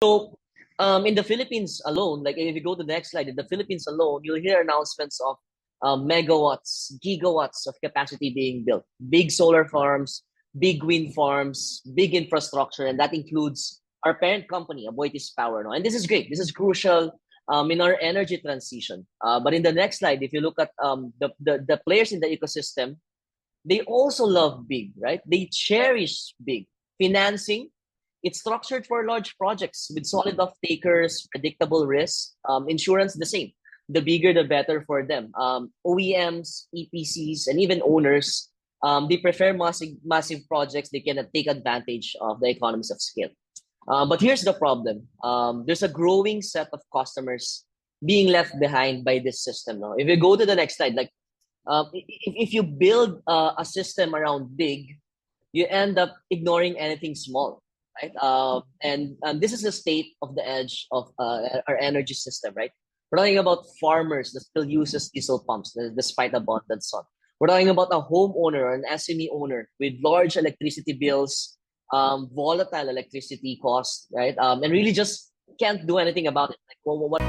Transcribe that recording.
So in the Philippines alone, like if you go to the next slide, in the Philippines alone, you'll hear announcements of megawatts, gigawatts of capacity being built. Big solar farms, big wind farms, big infrastructure, and that includes our parent company, Aboitiz Power. No? And this is great. This is crucial in our energy transition. But in the next slide, if you look at the players in the ecosystem, they also love big, right? They cherish big. Financing, it's structured for large projects with solid off-takers, predictable risk. Insurance, the same. The bigger, the better for them. OEMs, EPCs, and even owners, they prefer massive projects. They can take advantage of the economies of scale. But here's the problem. There's a growing set of customers being left behind by this system. Now, if you go to the next slide, like if you build a system around big, you end up ignoring anything small, right? And this is the state of the edge of our energy system, right? We're talking about farmers that still uses diesel pumps despite abundant sun. We're talking about a homeowner or an SME owner with large electricity bills, volatile electricity costs, right? And really just can't do anything about it. Like, well, what